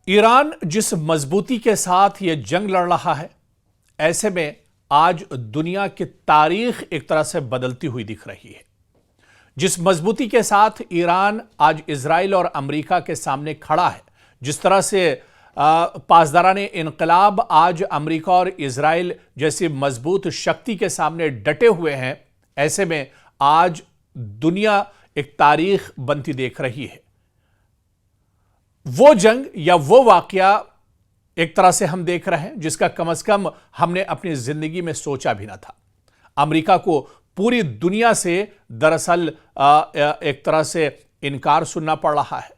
Iran जिस मजबूती के साथ यह जंग लड़ रहा है, ऐसे में आज दुनिया की तारीख एक तरह से बदलती हुई दिख रही है। जिस मजबूती के साथ ईरान आज इजराइल और अमेरिका के सामने खड़ा है, जिस तरह से पासदाराने इनकलाब आज अमेरिका और इजराइल जैसी मजबूत शक्ति के सामने डटे हुए हैं, ऐसे में आज दुनिया एक तारीख बनती देख रही है। वो जंग या वो वाकया एक तरह से हम देख रहे हैं जिसका कम से कम हमने अपनी जिंदगी में सोचा भी ना था। अमेरिका को पूरी दुनिया से दरअसल एक तरह से इनकार सुनना पड़ रहा है।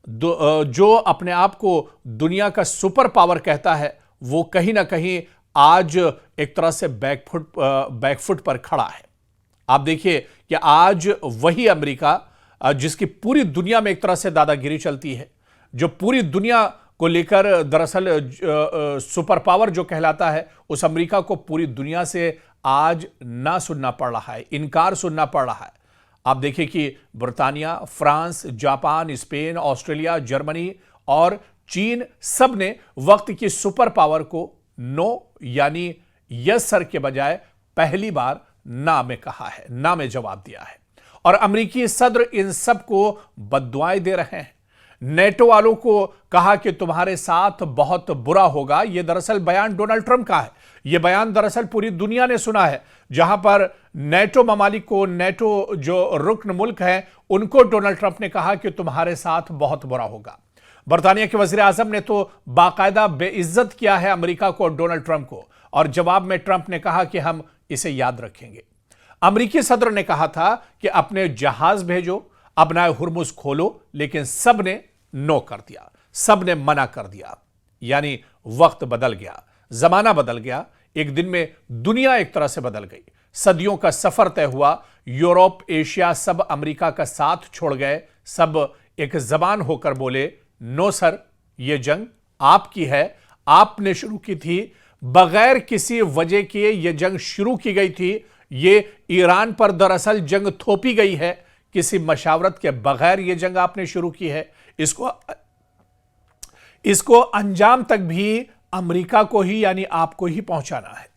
जो अपने आप को दुनिया का सुपर पावर कहता है, वो कहीं ना कहीं आज एक तरह से बैकफुट पर खड़ा है। आप देखिए कि आज वही अमेरिका जिसकी पूरी दुनिया में एक तरह से दादागिरी चलती है, जो पूरी दुनिया को लेकर दरअसल सुपर पावर जो कहलाता है, उस अमेरिका को पूरी दुनिया से आज ना सुनना पड़ रहा है, इनकार सुनना पड़ रहा है। आप देखिए कि Britannia, France, Japan, Spain, Australia, Germany और चीन सब ने वक्त की सुपर पावर को नो यानी यस सर के बजाय पहली बार ना में कहा है, ना में जवाब दिया है। और अमेरिकी सदर इन सब को बद्दुआएं दे रहे हैं। नेटो वालों को कहा कि तुम्हारे साथ बहुत बुरा होगा। यह दरअसल बयान डोनाल्ड ट्रंप का है। यह बयान दरअसल पूरी दुनिया ने सुना है, जहां पर नेटो ममालिक को, नेटो जो रुकन मुल्क है, उनको डोनाल्ड ट्रंप ने कहा कि तुम्हारे साथ बहुत बुरा होगा। बरतानिया के वजीर आजम ने तो बाकायदा बेइज्जत किया है अमेरिका को और डोनाल्ड ट्रंप को, और जवाब में ट्रंप ने कहा कि हम इसे याद रखेंगे। अमेरिकी सदर ने कहा था कि अपने जहाज भेजो, अपना हुर्मुज खोलो, लेकिन सब ने नो कर दिया, सब ने मना कर दिया। यानी वक्त बदल गया, जमाना बदल गया। एक दिन में दुनिया एक तरह से बदल गई। सदियों का सफर तय हुआ। यूरोप, एशिया सब अमेरिका का साथ छोड़ गए। सब एक जबान होकर बोले, नो सर, यह जंग आपकी है, आपने शुरू की थी, बगैर किसी वजह के यह जंग शुरू की गई थी। यह ईरान पर दरअसल जंग थोपी गई है, किसी मशावरत के बगैर यह जंग आपने शुरू की है। इसको अंजाम तक भी अमेरिका को ही यानी आपको ही पहुंचाना है।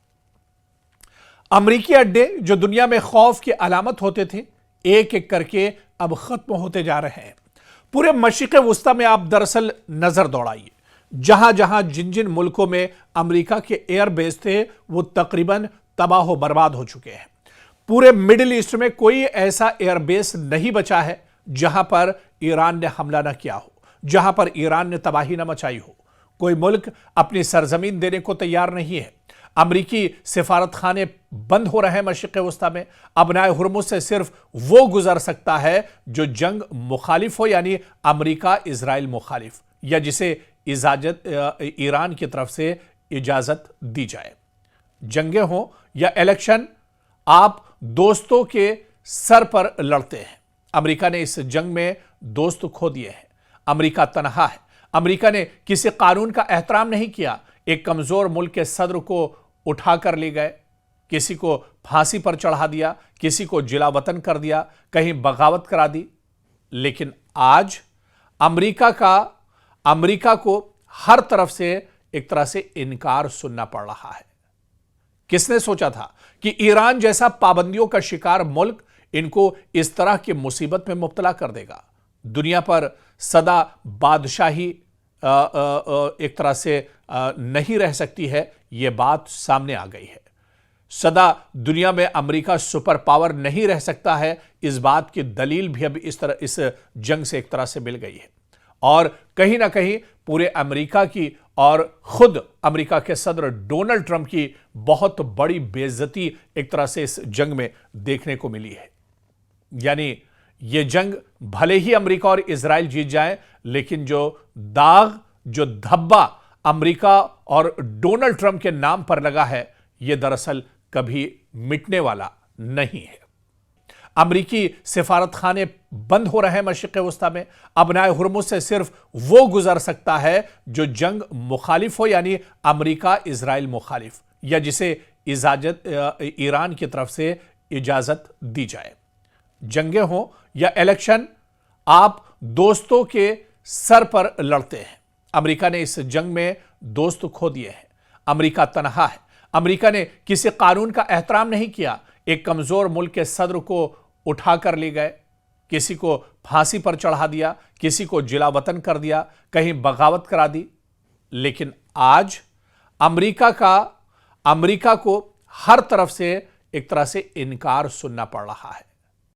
अमेरिकी अड्डे जो दुनिया में खौफ की अलामत होते थे, एक एक करके अब खत्म होते जा रहे हैं। पूरे मशरिक़ वुस्ता में आप दरअसल नजर दौड़ाइए, जहां जहां जिन जिन मुल्कों में अमेरिका के एयरबेस थे, वो तकरीबन तबाह बर्बाद हो चुके हैं। पूरे मिडिल ईस्ट में कोई ऐसा एयरबेस नहीं बचा है जहां पर ईरान ने हमला न किया हो, जहां पर ईरान ने तबाही न मचाई हो। कोई मुल्क अपनी सरजमीन देने को तैयार नहीं है। अमरीकी सिफारत खाने बंद हो रहे हैं मशरिक़ वुस्ता में। अबनाए हुर्मुज से सिर्फ वो गुजर सकता है जो जंग मुखालिफ हो, यानी अमरीका इजराइल मुखालिफ, या जिसे इजाजत ईरान की तरफ से इजाजत दी जाए। जंगे हो या इलेक्शन, आप दोस्तों के सर पर लड़ते हैं। अमेरिका ने इस जंग में दोस्त खो दिए हैं। अमेरिका तनहा है। अमेरिका ने किसी कानून का एहतराम नहीं किया। एक कमजोर मुल्क के सदर को उठाकर ले गए, किसी को फांसी पर चढ़ा दिया, किसी को जिला वतन कर दिया, कहीं बगावत करा दी। लेकिन आज अमेरिका को हर तरफ से एक तरह से इनकार सुनना पड़ रहा है। किसने सोचा था कि ईरान जैसा पाबंदियों का शिकार मुल्क इनको इस तरह की मुसीबत में मुब्तला कर देगा। दुनिया पर सदा बादशाही एक तरह से नहीं रह सकती है, यह बात सामने आ गई है। सदा दुनिया में अमेरिका सुपर पावर नहीं रह सकता है, इस बात की दलील भी अब इस जंग से एक तरह से मिल गई है। और कहीं ना कहीं पूरे अमेरिका की और खुद अमेरिका के सदर डोनाल्ड ट्रंप की बहुत बड़ी बेइज्जती एक तरह से इस जंग में देखने को मिली है। यानी यह जंग भले ही अमेरिका और इजराइल जीत जाए, लेकिन जो दाग, जो धब्बा अमेरिका और डोनाल्ड ट्रंप के नाम पर लगा है, यह दरअसल कभी मिटने वाला नहीं है। अमरीकी सिफारत खाने बंद हो रहे हैं मशरिक़ वुस्ता में। अबनाए हुर्मुज से सिर्फ वो गुजर सकता है जो जंग मुखालिफ हो, यानी अमेरिका इजराइल मुखालिफ, या जिसे इजाजत ईरान की तरफ से इजाजत दी जाए। जंगे हो या इलेक्शन, आप दोस्तों के सर पर लड़ते हैं। अमेरिका ने इस जंग में दोस्त खो दिए हैं। अमेरिका तनहा है। अमेरिका ने किसी कानून का एहतराम नहीं किया। एक कमजोर मुल्क के सदर को उठाकर ले गए, किसी को फांसी पर चढ़ा दिया, किसी को जिला वतन कर दिया, कहीं बगावत करा दी। लेकिन आज अमेरिका को हर तरफ से एक तरह से इनकार सुनना पड़ रहा है।